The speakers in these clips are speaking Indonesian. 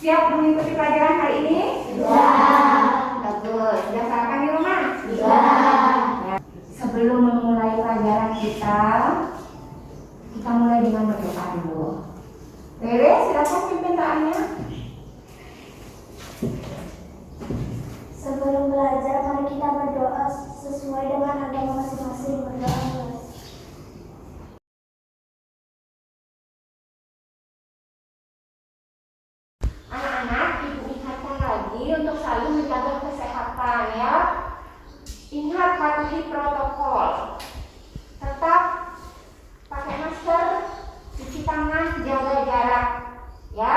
Siap mengikuti pelajaran hari ini? Sudah. Bagus. Sudah sarapan di rumah? Sudah. Sebelum memulai pelajaran kita mulai dengan berdoa dulu. Rere, silakan pimpin doanya. Sebelum belajar, mari kita berdoa sesuai dengan agama masing-masing. Berdoa. Anak-anak, ibu ingatkan lagi untuk selalu menjaga kesehatan ya. Ingat patuhi protokol. Tetap pakai masker, cuci tangan, jaga jarak ya.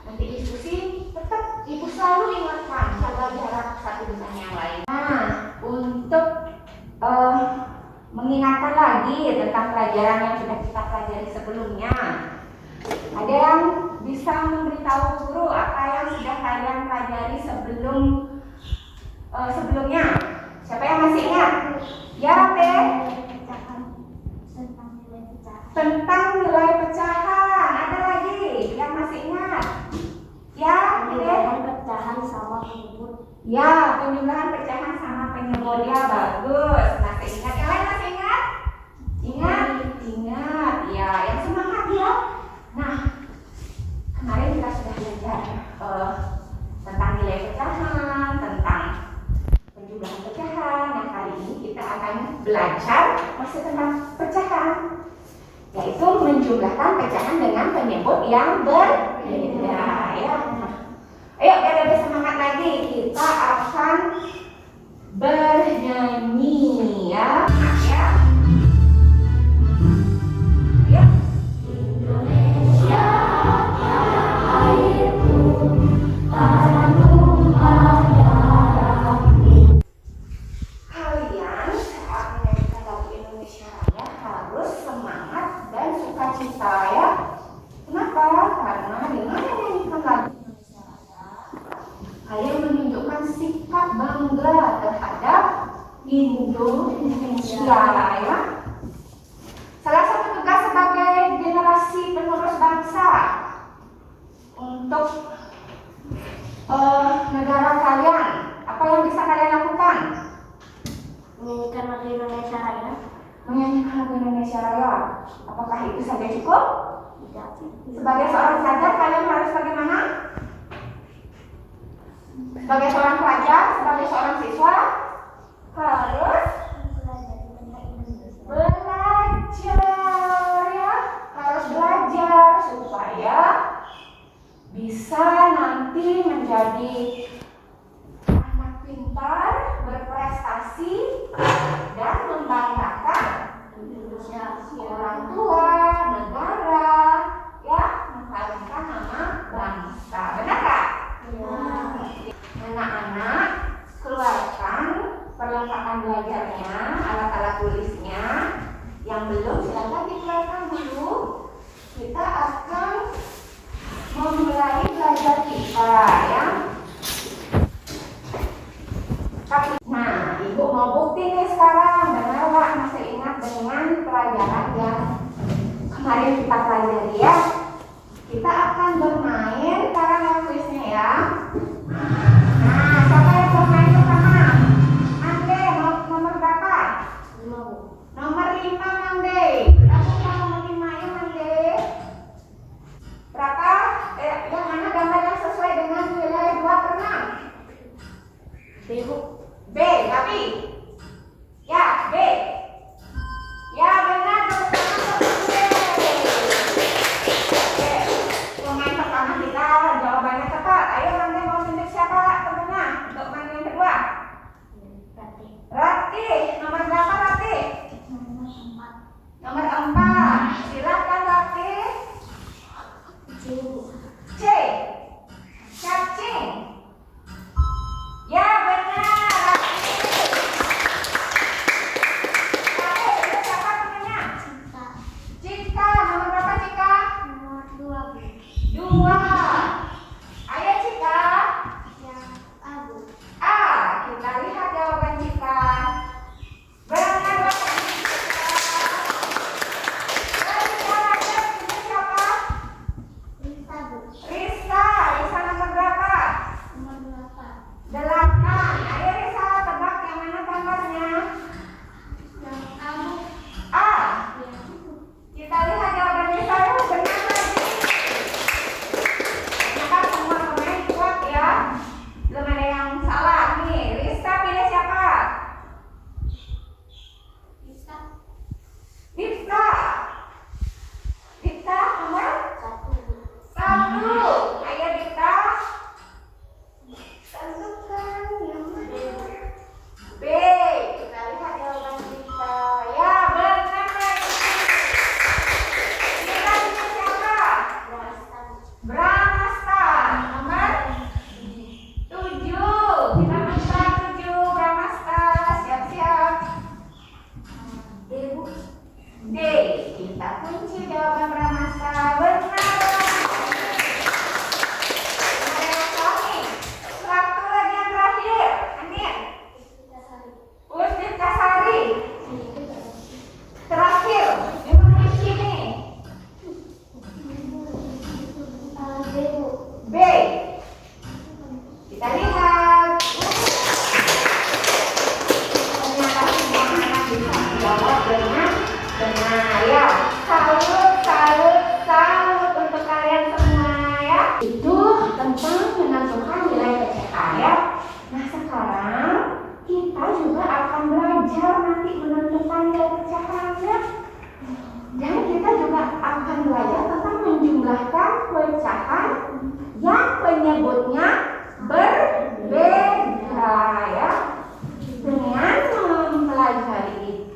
Nanti diskusi, tetap ibu selalu ingatkan jaga jarak satu dengan yang lain. Nah, untuk mengingatkan lagi tentang pelajaran yang sudah kita pelajari sebelumnya, ada yang bisa memberitahu guru apa yang sudah kalian pelajari sebelumnya? Siapa yang masih ingat? Ya, Teh. Tentang nilai pecahan. Ada lagi yang masih ingat? Ya, Penjumlahan pecahan sama penyebut. Ya, penjumlahan pecahan sama penyebut. Ya, bagus. Masih ingat? Yang lain masih ingat? Ingat? Ingat. Ya, yang semangat ya. Nah, kemarin kita sudah belajar tentang nilai pecahan, tentang penjumlahan pecahan. Nah, kali ini kita akan belajar masih tentang pecahan, yaitu menjumlahkan pecahan dengan penyebut yang berbeda ya. Ayo, biar lebih semangat lagi, kita akan bernyanyi ya. Ya. Ya. Indonesia airku, tanah tumpah darahku. Kalian saat menyanyikan lagu Indonesia Raya harus semangat dan sukacita ya. Kenapa? Karena dengan menyanyikan lagu Indonesia Raya, kalian menunjukkan sikap bangga terhadap Indonesia ya. Salah satu tugas sebagai generasi penerus bangsa untuk negara kalian, apa yang bisa kalian lakukan? Menyanyikan lagu Indonesia Raya. Menyanyikan lagu Indonesia Raya. Apakah itu saja cukup? Tidak. Sebagai seorang pelajar kalian harus bagaimana? Sebagai seorang pelajar, sebagai seorang siswa harus belajar ya. Harus belajar supaya bisa nanti menjadi anak pintar, berprestasi dan membanggakan orang tua, negara, ya, mengharumkan nama bangsa. Benar tak? Ya. Anak-anak, keluarkan perlengkapan belajarnya, alat-alat tulisnya. Yang belum silakan dikeluarkan dulu. Kita akan memulai belajar kita akan bermain karena kuisnya ya. Nah, siapa yang bermain pertama? Ande, nomor berapa? 5. Nomor 5, Ande. Kamu yang nomor 5 ya, Ande. Berapa? Yang mana gambar yang sesuai dengan nilai 2 per 6? B, Bu. B, tapi ya, B. Ya, benar. Oke, pemain pertama kita jawabannya tepat. Ayo, Anda mau tunjuk siapa temennya untuk main yang kedua? Berarti Rati, nomor berapa Rati? nomor 4. Nomor 4. Silakan Rati. C, Bu. C. Cacing. Ya, benar Rati. Rati, itu siapa temennya? Cinta. Cika, nomor berapa Cika? Nomor 2, Bu. 2. Ayo Cika. Yang A, Bu. A, kita lihat jawaban Cika. Benar Bapak Cika. Dan sekarang itu siapa? Rita, Bu. Risa. Risa nomor berapa? Nomor 8. 8. Ayo Risa, tebak yang mana gambarnya? Yang A, Bu. A. Yang itu. Kita lihat jawaban Risa. Benar lagi. Ternyata semua pemain kuat ya. Belum ada yang salah nih. Risa pilih siapa? Rita. Dipta. Dipta nomor 1, Bu. 1. Ayo Dipta. Tentukan yang mana? B. Kita lihat jawaban Dipta. Ya benar lagi. Kita pilih siapa? Rasta, Bu. Bramasta. Nomor 7. Kita mesra 7. Bramasta. Siap-siap. D, Bu. D. Kita kunci jawaban Bramasta. Benar. Ada yang salah nih. Satu lagi yang terakhir. Anin. Rita Sari. Ustit Kasari. Ini juga. Terakhir. Memang di sini. B, Bu. B. Kita lihat. Ternyata semua anak bisa menjawab dengan benar ya. Salut, salut, salut untuk kalian semua ya. Itu tentang menentukan nilai pecahan ya. Nah sekarang kita juga akan belajar nanti menentukan nilai pecahannya. Dan kita juga akan belajar tentang menjumlahkan pecahan yang penyebutnya berbeda ya. Dengan mempelajari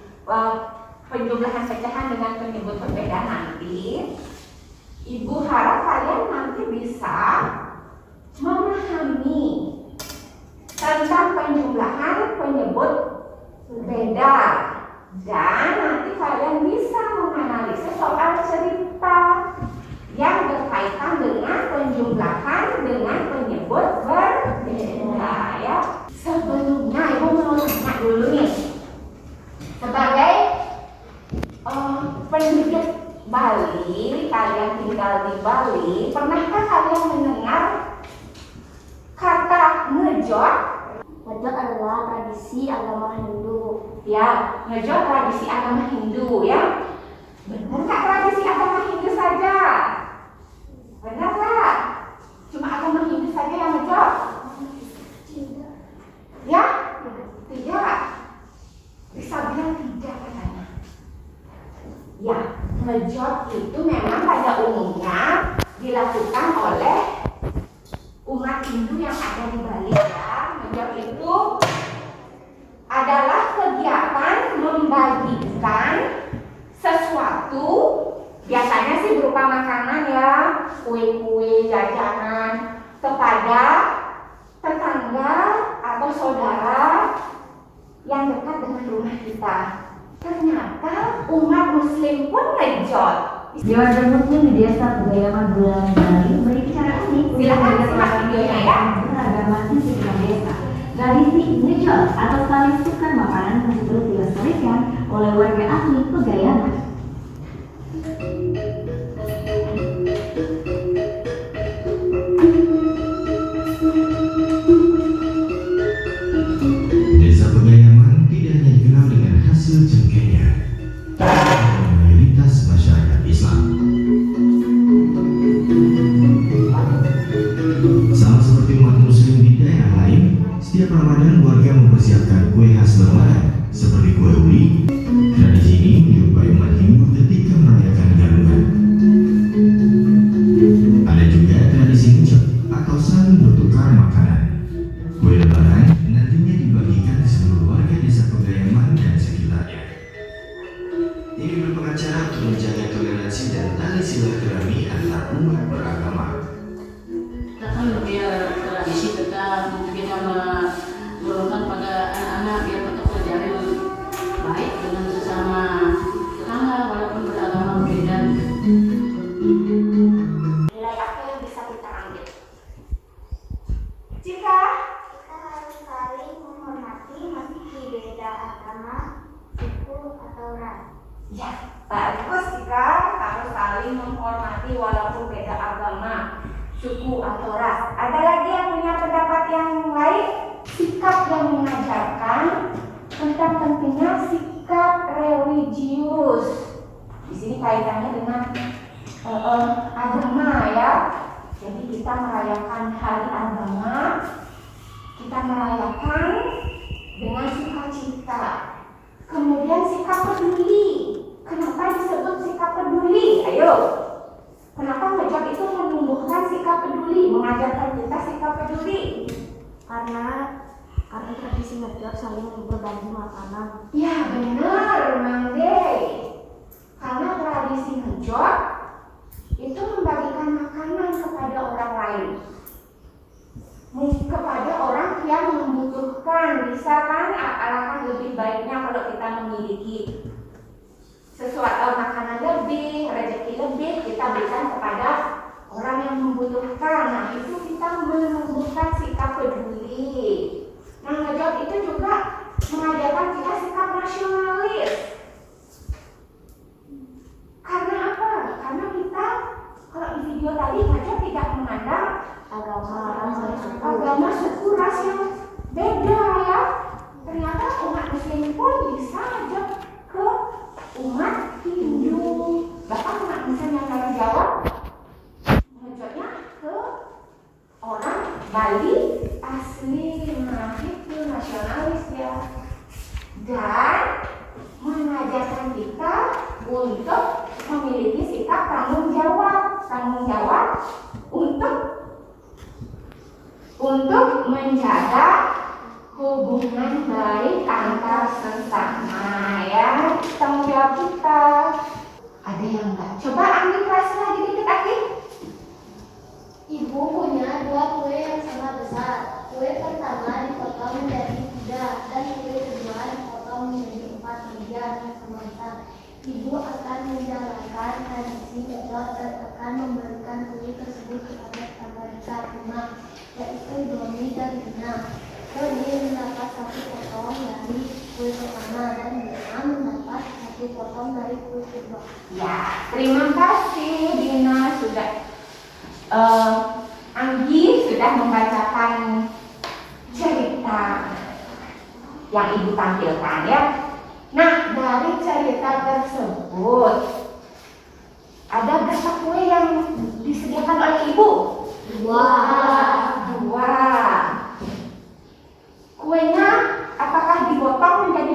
penjumlahan pecahan dengan penyebut berbeda nanti, Ibu harap kalian nanti bisa memahami tentang penjumlahan penyebut berbeda. Dan nanti kalian bisa menganalisis soal cerita yang berkaitan dengan penjumlahan dengan penyebut berbeda ya. Sebelumnya Ibu mau tanya dulu nih, sebagai penduduk Bali, kalian tinggal di Bali, pernahkah kalian mendengar kata ngejot? Ngejot adalah tradisi agama Hindu. Ya, ngejot tradisi agama Hindu ya. Benar nggak tradisi agama Hindu saja? Benar nggak? Cuma agama Hindu saja yang ngejot? Tidak. Ya? Tidak. Bisa bilang tidak katanya. Ya, ngejot itu memang pada umumnya dilakukan oleh umat Hindu yang ada di Bali ya. Ngejot itu adalah kegiatan membagikan sesuatu, biasanya sih berupa makanan ya, kue-kue, jajanan kepada tetangga atau saudara yang dekat dengan rumah kita. Ternyata umat Muslim pun ngejot. Warga Muslim di Desa Budaya Magelang Bali berbicara unik. Silakan simak videonya ya. Beragama di sekitar desa. Tradisi ngejot atau saling tukar makanan masih terus dilestarikan oleh warga asli Pegayangan. walaupun beda agama, suku atau ras. Ada lagi yang punya pendapat yang lain? Sikap yang mengajarkan tentang pentingnya sikap religius. Di sini kaitannya dengan agama ya. Jadi kita merayakan hari agama, kita merayakan dengan sukacita. Kemudian sikap peduli. Kenapa disebut sikap peduli? Ayo. Kenapa ngejok itu menumbuhkan sikap peduli, mengajarkan kita sikap peduli? Karena tradisi ngejot saling berbagi makanan. Ya benar, Mang Dey. Karena tradisi ngejot itu membagikan makanan kepada orang lain, kepada orang yang membutuhkan. Bisa kan? Alangkah lebih baiknya kalau kita memiliki sesuatu makanan lebih, rezeki lebih, kita berikan kepada orang yang membutuhkan. Nah itu kita menumbuhkan sikap peduli. Nah ngejot itu juga mengajarkan kita sikap nasionalis. Karena apa? Karena kita kalau di video tadi ngejot tidak memandang agama, suku, ras yang beda ya. Ternyata umat Muslim pun bisa ngejot ke umat Hindu, bahkan umat Muslim yang dari Jawa ngejotnya ke orang Bali asli. Nah itu nasionalis ya, dan mengajarkan kita untuk memiliki sikap tanggung jawab untuk menjaga hubungan baik antar sesama ya. Tanggung jawab kita. Ada yang enggak? Coba ambil kelas lagi dikit lagi. Ibu punya 2 kue yang sama besar. Kue pertama dipotong menjadi 3 dan kue kedua dipotong menjadi 4 bagian yang sama besar. Ibu akan menjalankan tradisi ngejot dan akan memberikan kue tersebut kepada tetangga rumah, yaitu Doni dan Dina. Doni mendapat 1 potong dari kue pertama dan Dina mendapat 1 potong dari kue kedua. Ya, terima kasih Dina sudah Anggi sudah membacakan cerita yang ibu tampilkan ya. Nah, dari cerita tersebut ada berapa kue yang disediakan oleh ibu? 2. Kuenya apakah dipotong menjadi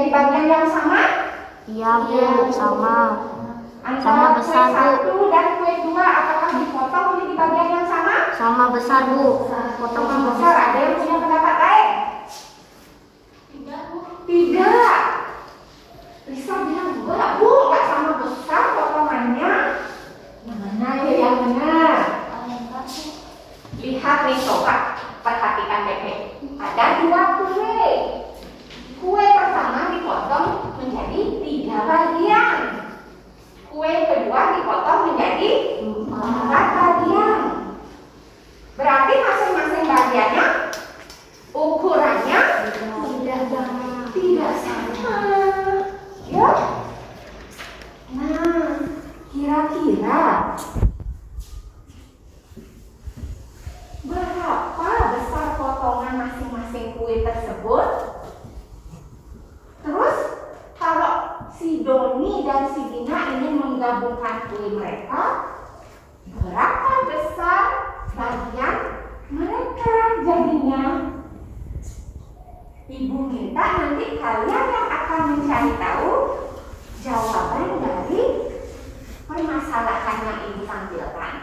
bagian yang sama? Iya Bu, sama. Antara besar, kue 1 dan kue 2 apakah dipotong menjadi bagian yang sama? Sama besar Bu. Potongan besar. Ada yang punya pendapat lain? Tidak. Lisa bilang enggak Bu, enggak sama besar potongannya. Yang mana ya yang benar? Lihat nih, coba perhatikan baik-baik. Ada 2 kue. Kue pertama dipotong menjadi 3 bagian. Kue kedua dipotong menjadi 4 bagian. Berarti masing-masing bagiannya ukurannya tidak sama. Ya. Nah, kira-kira berapa besar potongan masing-masing kue tersebut? Terus kalau si Doni dan si Dina ingin menggabungkan kue mereka, berapa besar bagian mereka jadinya? Ibu minta nanti kalian yang akan mencari tahu jawaban dari permasalahan yang ibu tampilkan.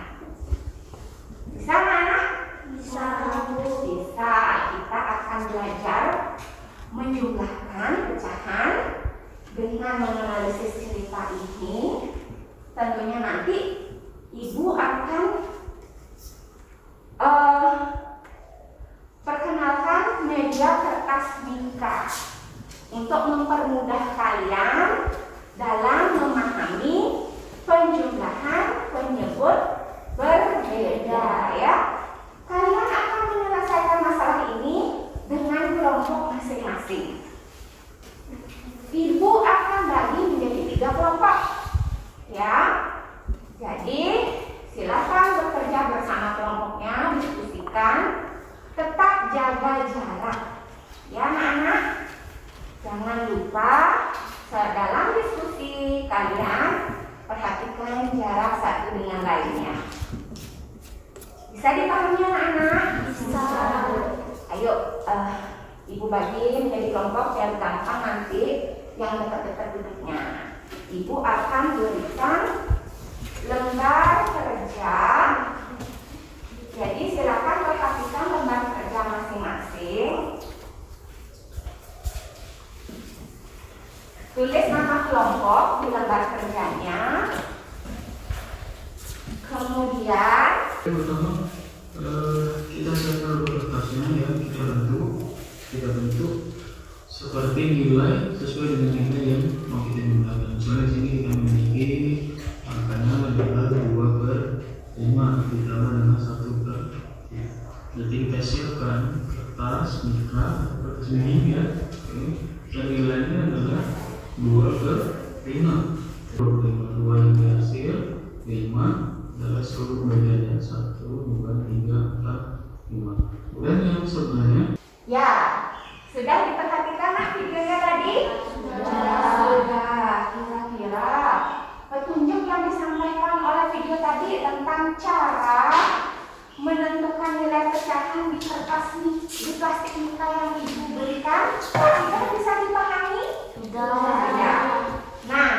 Bisa anak? Bisa. Bisa. Kita akan belajar menjumlahkan pecahan dengan menganalisis cerita ini. Tentunya nanti ibu akan perkenalkan media kertas Mika untuk mempermudah kalian dalam memahami penjumlahan penyebut berbeda ya. Kalian akan menyelesaikan masalah ini dengan kelompok masing-masing. Ibu akan bagi menjadi 3 kalian perhatikan jarak satu dengan lainnya. Bisa dipahami anak-anak? Bisa. Ayo, Ibu bagi menjadi kelompok yang gampang nanti yang dekat-dekat duduknya. Ibu akan berikan lembar kerja. Jadi silakan perhatikan lembar kerja masing-masing. Tulis nama kelompok di lembar kerjanya. Kemudian pertama kita siapkan kertasnya ya, kita bentuk seperti nilai sesuai dengan nilai yang mau kita gunakan. Soalnya di sini kita memiliki angkanya adalah 2/5 ditambah dengan 1/3. Jadi kita siapkan kertas mika seperti ini ya. Oke. Dan nilainya adalah 2/5. 2 yang dihasil 5 adalah seluruh medianya 1, 2, 3, 4, 5. Dan yang sebelahnya ya, sudah diperhatikan nak videonya tadi? Sudah. Kira-kira petunjuk yang disampaikan oleh video tadi tentang cara menentukan nilai pecahan di kertas di plastik mika yang Ibu berikan, sudah bisa dipahami? Sudah. Nah,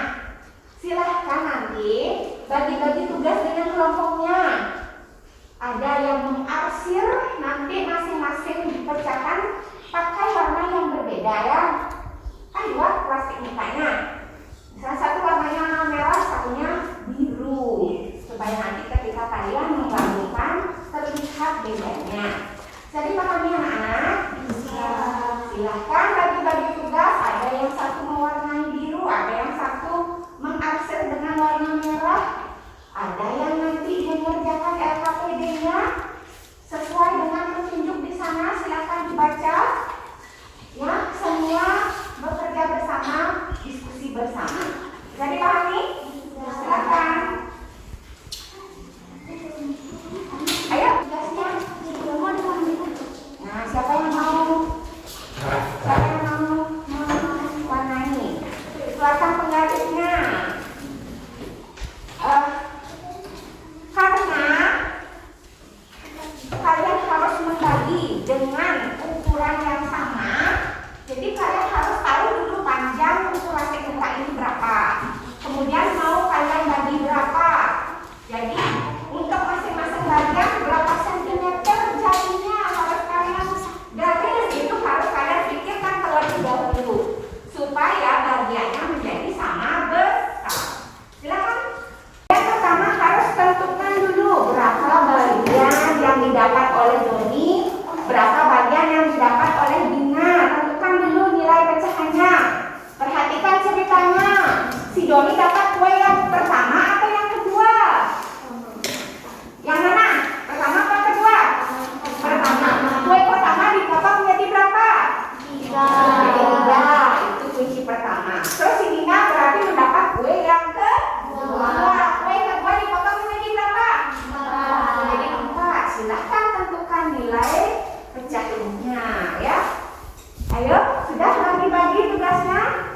silahkan nanti bagi-bagi tugas dengan kelompoknya. Ada yang mengarsir, nanti masing-masing dipecahkan pakai warna yang berbeda ya. Kan dua plastik mikanya. Salah satu warnanya merah, satunya biru. Supaya nanti ketika kalian menggabungkan terlihat bedanya. Jadi pahami anak-anak? Bisa. Silahkan bagi-bagi tugas. Ada yang satu mewarnai biru, ada yang satu mengarsir dengan warna merah. Ada yang nanti mengerjakan LKPD-nya sesuai dengan petunjuk di sana. Silakan dibaca. Ya, semua bekerja bersama, diskusi bersama. Bisa dipahami? Silakan. Ayo, tugasnya. Nah, siapa yang mau? Siapa yang mau mewarnai? Silakan penggarisnya. Karena kalian harus membagi dengan ukuran yang sama, jadi kalian harus tahu dulu panjang untuk plastik muka ini berapa. Kemudian mau kalian bagi berapa. Jadi untuk masing-masing bagian berapa sentimeter jadinya harus kalian garis, itu harus kalian pikirkan terlebih dahulu supaya bagiannya menjadi sama besar. Silakan. Yang pertama harus tentukan dulu berapa bagian yang didapat oleh Doni, berapa bagian yang didapat oleh Dina. Tentukan dulu nilai pecahannya. Perhatikan ceritanya. Si Doni dapat kue yang pertama atau yang kedua? Yang mana? Pertama atau kedua? Pertama. Kue pertama dipotong menjadi berapa? 3. Itu kunci pertama. Terus si Dina berarti mendapat kue yang kedua. Kue kedua dipotong menjadi berapa? 4. Menjadi 4. Silahkan tentukan nilai pecahannya ya. Ayo, sudah bagi-bagi tugasnya?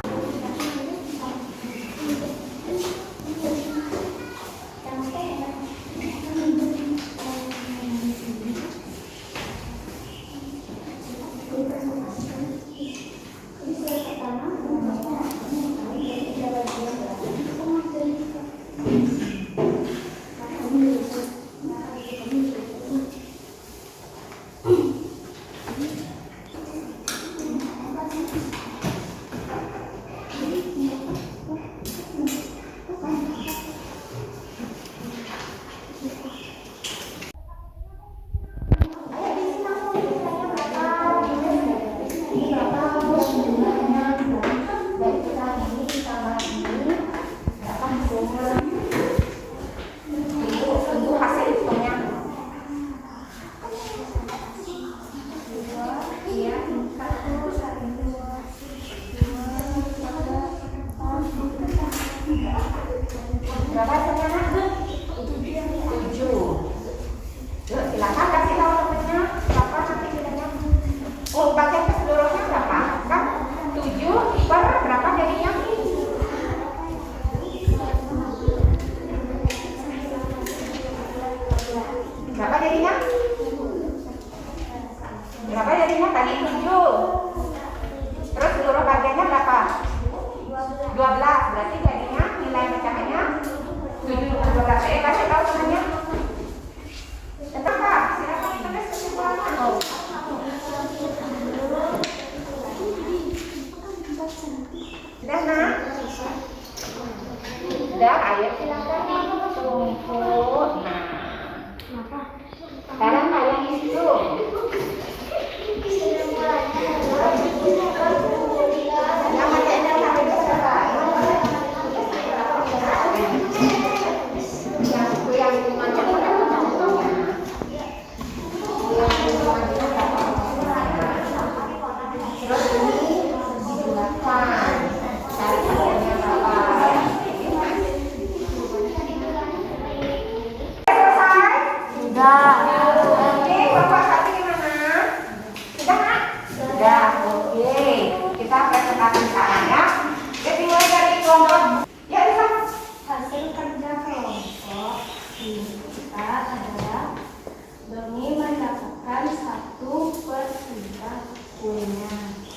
Berapa hasilnya? 7. Yuk silakan kasih tahu temennya berapa nanti nilainya. Oh, bagian keseluruhannya berapa? Kan 7 per berapa jadinya? Sudah, ayo silakan ditumpuk. Nah, sekarang kalian hitung. Yang macamnya sampai berapa? Yang macam terus ini dibuatkan cari hasilnya berapa. Selesai? Sudah. Oke, kelompok satu gimana? Sudah nak? Sudah, oke. Kita presentasi sekarang ya. Jadi mulai dari kelompok. Ya bisa. Hasil kerja kelompok kita adalah Doni mendapatkan 1/3 kuenya.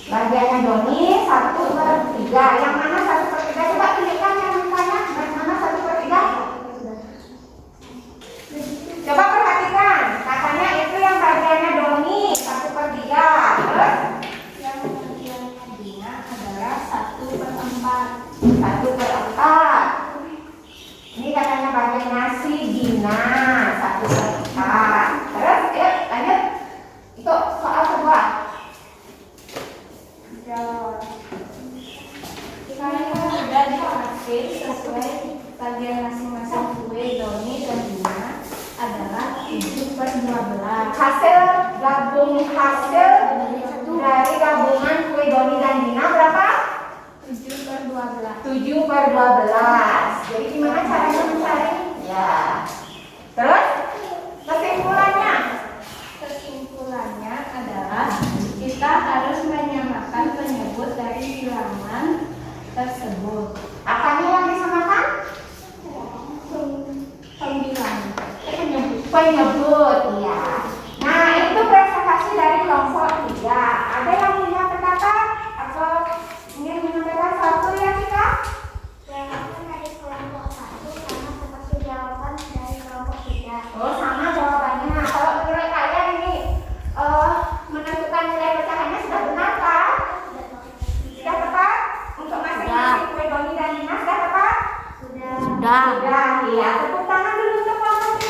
Bagiannya Doni 1/3. Yang mana 1/3? Coba tunjukkan yang mintanya. Yang mana 1/3? Coba perhatikan. Katanya itu yang bagiannya Doni 1/3. Terus Yang bagian tadinya adalah 1/4. 1/4. Ini katanya bagian nasi Dina 1/4. Terus yuk lanjut. Itu soal kedua. Jawab. Kalian sudah dikasih sesuai bagian masing-masing kue Doni dan Dina adalah 7/12. Hasil gabung hasil dari gabungan kue Doni dan Dina berapa? 7/12. 7/12. Jadi gimana caranya mencari? Ya. Terus kesimpulannya? Kesimpulannya adalah kita harus menyamakan penyebut dari bilangan tersebut. Apanya yang disamakan? Pembilang. Penyebut, ya. Nah, itu presentasi dari kelompok 3. Ada yang punya pendapat atau ingin menyampaikan sesuatu ya kita? Jawaban dari kelompok 1 sama seperti jawaban dari kelompok 3. Oh, sama jawabannya. Kalau menurut kalian ini menentukan nilai pecahannya sudah benar kan? Sudah tepat? Untuk masing-masing kue Doni dan Dina sudah tepat? Sudah. Sudah, ya. Tepuk tangan dulu untuk kelompok 3.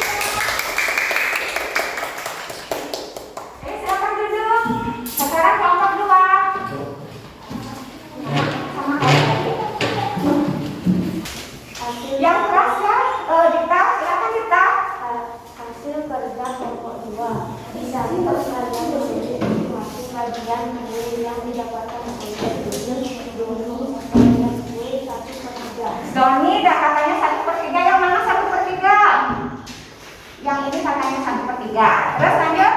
Silakan duduk. Sekarang kelompok 2. Sama kayak yang keras ya, Dita, silakan Dita. Hasil kerja kelompok 2 bisa dibagi menjadi masing-masing bagian kue yang didapatkan oleh Doni dan kue 1/3. Doni dah katanya 1/3, yang mana 1/3? Yang ini katanya 1/3. Terus lanjut.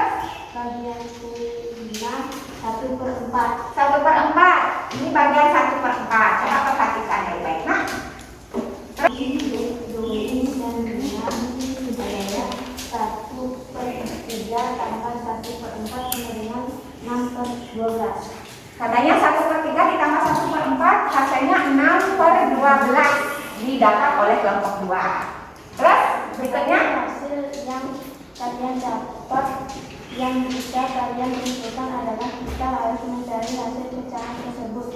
Bagian kue Dina 1/4. 1/4. Ini bagian 1/4. Coba perhatikan baik-baik. Nah, Doni dan Dina adalah 1/3 tambah 1/4 sama dengan 6/12. katanya 1/3 ditambah 1/4 hasilnya 6/12 didapat oleh kelompok 2. Terus berikutnya Hasil yang kalian dapat yang bisa kalian tentukan adalah kita harus mencari hasil pecahan tersebut.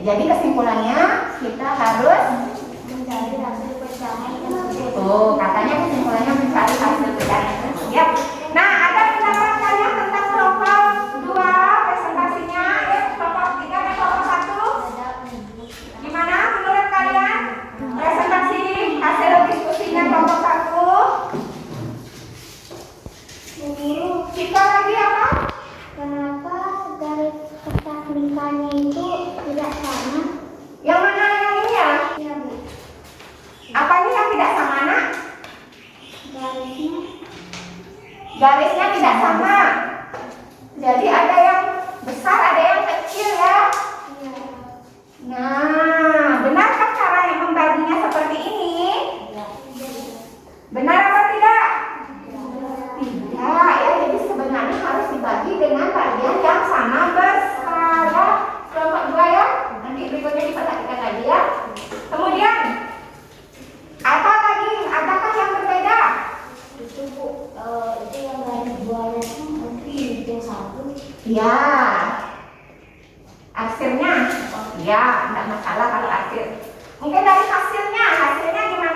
jadi kesimpulannya kita harus Mencari hasil pecahan tersebut. katanya kesimpulannya mencari hasil pecahan tersebut. Ya. Nah, ada pendapat kalian tentang kelompok 2 presentasinya ya, kelompok 3 dan kelompok 1. Gimana menurut kalian presentasi hasil diskusinya kelompok 1? Kita lagi apa? Kenapa dari keteknikannya itu tidak sama? Yang mana yang ini ya? Ya, Bu. Apanya yang tidak sama, Nak? Garisnya Garisnya tidak sama. Jadi ada yang besar, ada yang kecil ya. ya. Nah, benarkah cara yang membaginya seperti ini? Benar apa tidak? Tidak, ya. Jadi sebenarnya harus dibagi dengan bagian yang sama besar ya. Kelompok 2 ya. Nanti berikutnya diperhatikan lagi ya. Kemudian apa lagi? Adakah yang berbeda? Itu Bu, itu yang dari buahnya itu mungkin itu satu. Ya. Akhirnya, ya, tidak masalah kalau akhir. Mungkin dari hasilnya gimana?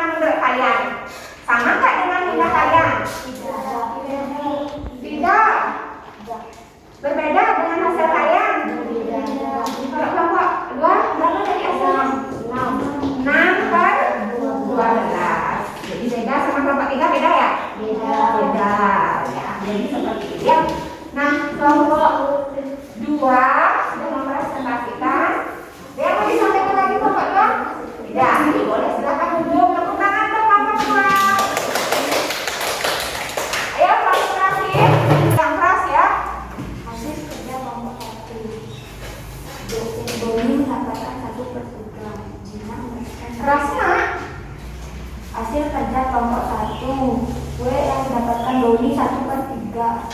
Hasil kerja kelompok 1. Kue yang didapatkan Doni 1/3.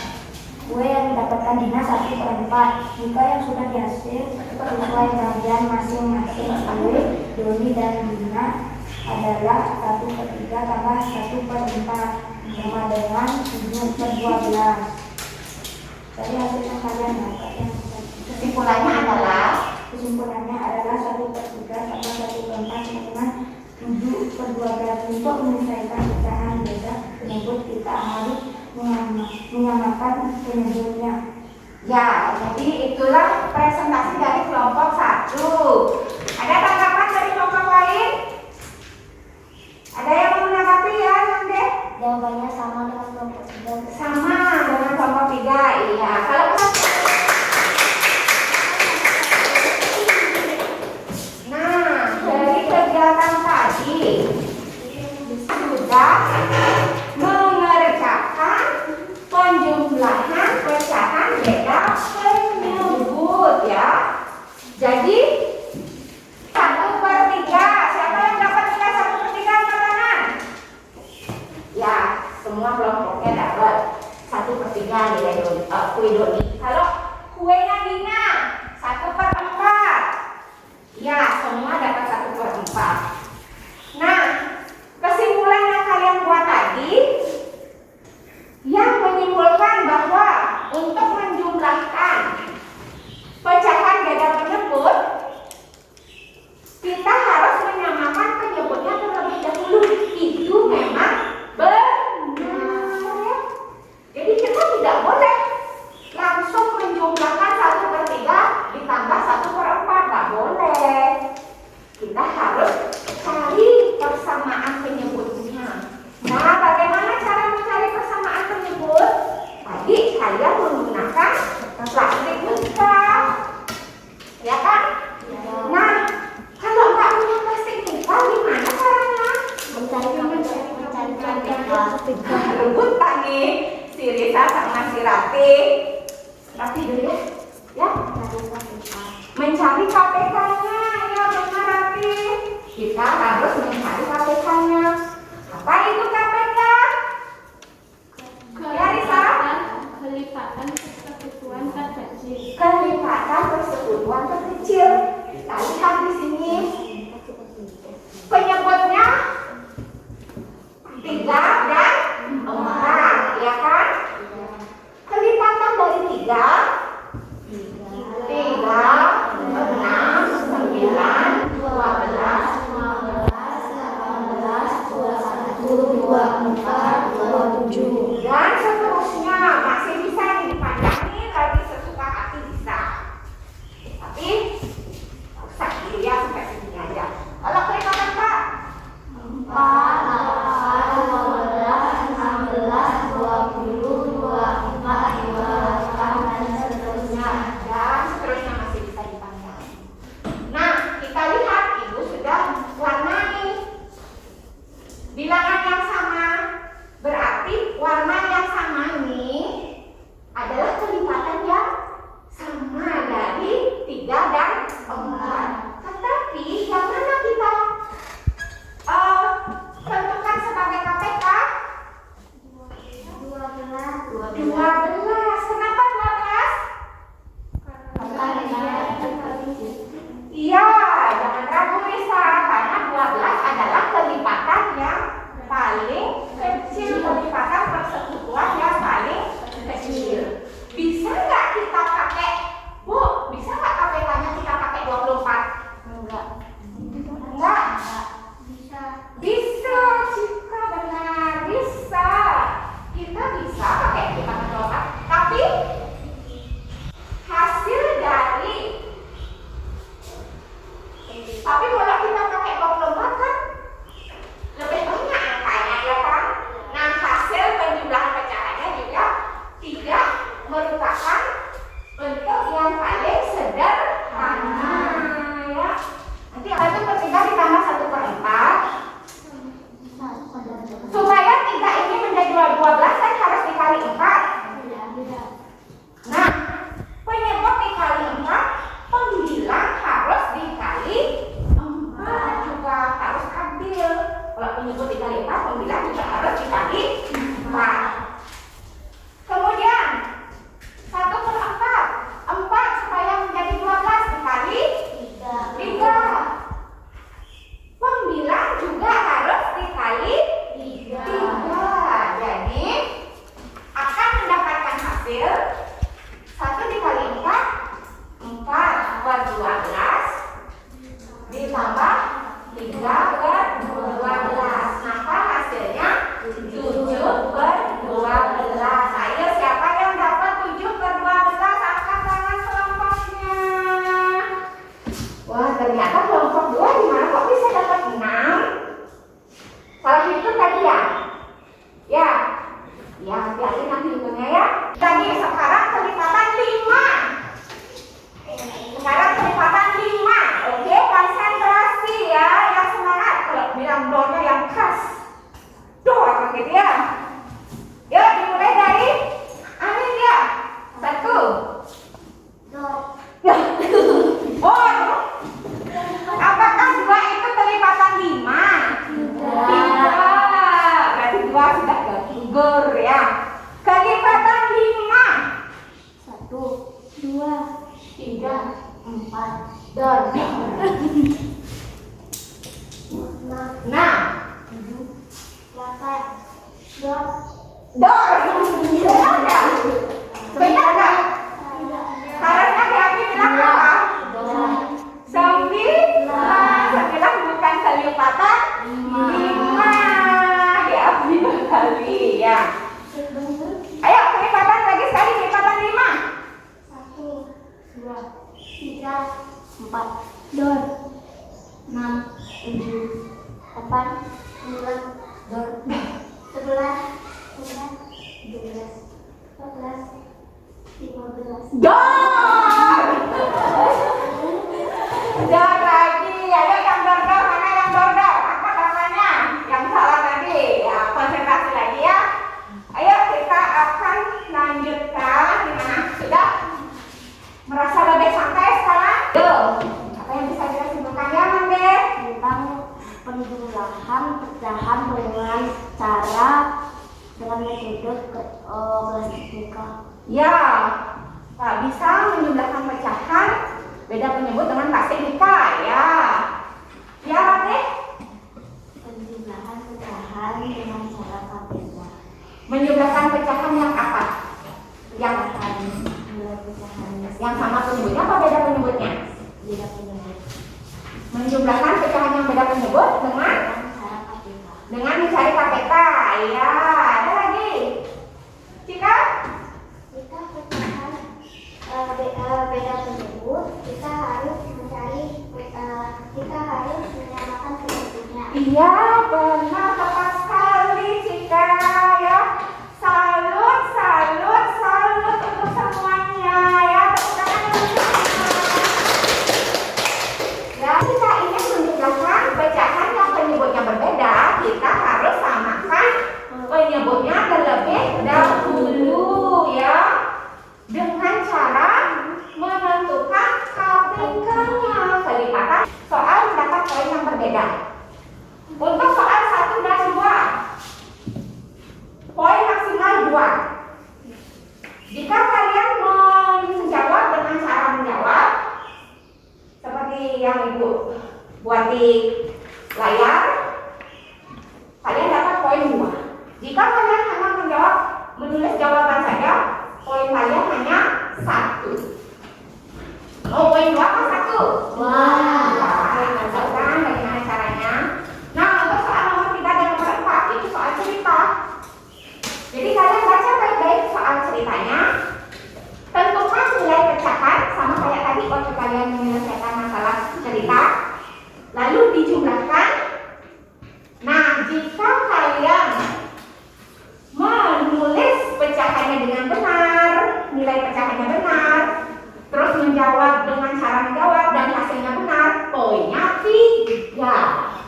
Kue yang didapatkan Dina 1/4. Jika yang sudah dihasil sesuai bagian masing-masing kue Doni dan Dina adalah 1/3 tambah 1/4 sama dengan 7/12. Jadi hasilnya kalian dapat yang Kesimpulannya adalah 1/3 tambah 1/4 sama dengan 7/12. Untuk menyelesaikan pecahan beda tersebut kita harus menyamakan penyebutnya. ya, jadi itulah presentasi dari kelompok 1. Ada tanggapan dari kelompok lain? Ada yang mau menanggapi ya, Nande? Jawabannya sama dengan kelompok 3. Sama dengan kelompok 3. Iya, kalau nah, dari kegiatan tadi sudah mengerjakan penjumlahan pecahan beda penyebut ya. Jadi 1/3. Siapa yang dapat nilai 1/3 angkat tangan? Ya, semua kelompoknya dapat 1/3 nilai kue Doni. Kalau kuenya Dina 1/4. Ya, semua dapat 1/4. Nah, kesimpulan yang kalian buat tadi yang menyimpulkan bahwa untuk menjumlahkan pecahan beda penyebut kita harus menyamakan penyebutnya terlebih dahulu. Itu memang benar ya. Jadi kita tidak boleh langsung menjumlahkan 1/3 ditambah 1/4, nggak boleh. Kita harus cari persamaan penyebutnya. Nah, bagaimana cara mencari persamaan penyebut? Tadi saya menggunakan plastik bekas, ya kan? Nah, kalau nggak punya plastik bekas, gimana caranya? Rebutan nih, si Risa sama si Rati. Rati dulu ya, ya. Mencari KPK-nya, ya benar Rati. Kita harus mencari KPK-nya. Apa itu KPK? Ya Risa? Kelipatan persekutuan terkecil. Kelipatan persekutuan terkecil. Kita lihat di sini. Penyebutnya 3 dan 4, ya kan? Kelipatan dari 3, 6, 9, 12, 24, 27. dan seterusnya. Masih bisa dipanjangin lagi sesuka hati bisa. Tapi usah dulu ya, sampai sini aja. Kalau kelipatan Pak 4, 8, 15, 16, 20, 24, 28, dan seterusnya. dan seterusnya masih bisa dipanjangin. Nah, kita lihat Ibu sudah warnai bilangan yang sama. Berarti warna yang sama ini adalah kelipatan yang sama dari 3 dan 4. Tetapi yang mana kita tentukan sebagai KPK? 12. Kenapa 12? Iya, jangan ragu Risa, karena 12 adalah kelipatan yang paling kecil, kelipatan persekutuan yang paling kecil. Bisa nggak kita pakai, Bu? Bisa nggak KPK-nya kita pakai 24? Enggak. Bisa, Cika, benar. Bisa. Kita bisa pakai kelipatan 24. Tapi hasil dari kalau kita pakai 24 kan lebih banyak angkanya, ya kan? Nah, hasil penjumlahan pecahannya juga tidak merupakan bentuk yang paling sederhana, ya. Nanti 1/3 ditambah 1/4 tersebut dikali 4, pembilang juga harus dikali 4. Kemudian 1/4, 4 supaya menjadi 12 dikali 3. Pembilang juga harus dikali 3. Jadi akan mendapatkan hasil 1 dikali 4, 4/12 ditambah 3/12. Maka hasilnya 7/12. Ayo siapa yang dapat 7/12? Angkat tangan kelompoknya. Wah, ternyata kelompok 2 gimana kok bisa dapat 6? Salah hitung tadi ya? Ya, hati-hati nanti hitungnya ya. Tadi sekarang kelipatan 5. Sekarang kelipatan 5. Oke, konsentrasi ya, yang semangat. Kalau bilang dornya yang keras, dor gitu ya. Yuk dimulai dari Amin ya. 1. Oh, apakah 2 itu kelipatan 5? Tidak. Berarti 2 sudah gugur ya. Kelipatan 5. 1, 2, 3, 4, dor. 6, Nah, 7, 8, dor. dor. Benar nggak? Benar nggak? Harusnya hati bilang apa? 9 bukan kelipatan 5. Ya, 5 kali ya. Ayo kelipatan lagi sekali, kelipatan 5. 1, 2, 3, 4, dor. 6, 7, 8, 9, dor. 11, 12, 13, 15. Dor. Dor lagi. Ayo yang dor-dor, mana yang dor-dor? Apa namanya? Yang salah tadi. Ya, konsentrasi lagi ya. Ayo kita akan lanjutkan. Gimana? Sudah merasa lebih santai sekarang? Tuh. Apa yang bisa kita simpulkan ya, Mande? Tentang penjumlahan pecahan dengan metode kelas teknika. Ya, tak bisa menjumlahkan pecahan beda penyebut dengan bahasa Indonesia ya. Ya, Rade? Penjumlahan pecahan dengan cara KPK. Menjumlahkan pecahan yang apa? Yang Nilai pecahan yang sama penyebutnya apa beda penyebutnya? beda penyebut Menjumlahkan pecahan yang beda penyebut dengan cara KPK. mencari KPK. Ya, ada lagi. Jika Jika pecahan beda penyebut, kita harus menyamakan penyebutnya. iya, benar, tepat sekali Cika ya. Salut untuk semuanya ya. Tepuk tangan untuk semuanya. Ya, kita ingin menjumlahkan pecahan yang penyebutnya berbeda, kita harus samakan penyebutnya terlebih dahulu ya. Dengan cara menentukan KPK-nya. Kelipatan soal mendapat poin yang berbeda. Untuk soal 1 dan 2, poin maksimal 2. Jika kalian menjawab dengan cara menjawab seperti yang Ibu buat di layar, kalian dapat poin 2. Jika kalian hanya menulis jawaban saja, poin kalian hanya 1. Oh, poin 2 kan 1. Wah. Tahu kan bagaimana caranya? Nah, untuk soal nomor 3 dan nomor 4 itu soal cerita. Jadi kalian baca baik-baik soal ceritanya. Tentukan nilai pecahan sama kayak tadi waktu kalian menyelesaikan masalah cerita. Lalu dijumlahkan. Nah, jika kalian menulis pecahannya dengan benar, nilai pecahannya benar, terus menjawab dengan cara menjawab dan hasilnya benar, poinnya 3.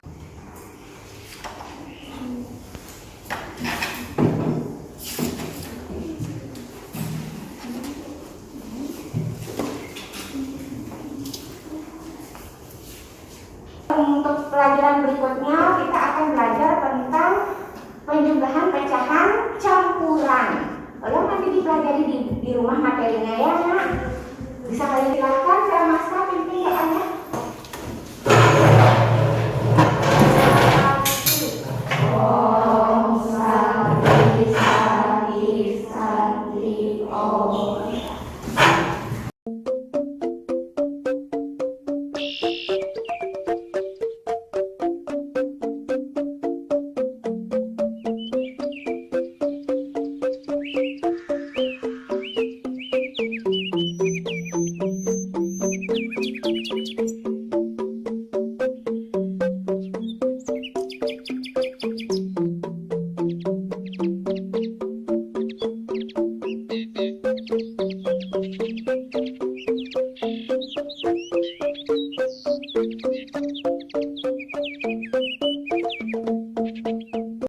Untuk pelajaran berikutnya kita akan belajar tentang di rumah materinya ya nak. Bisa kalian silakan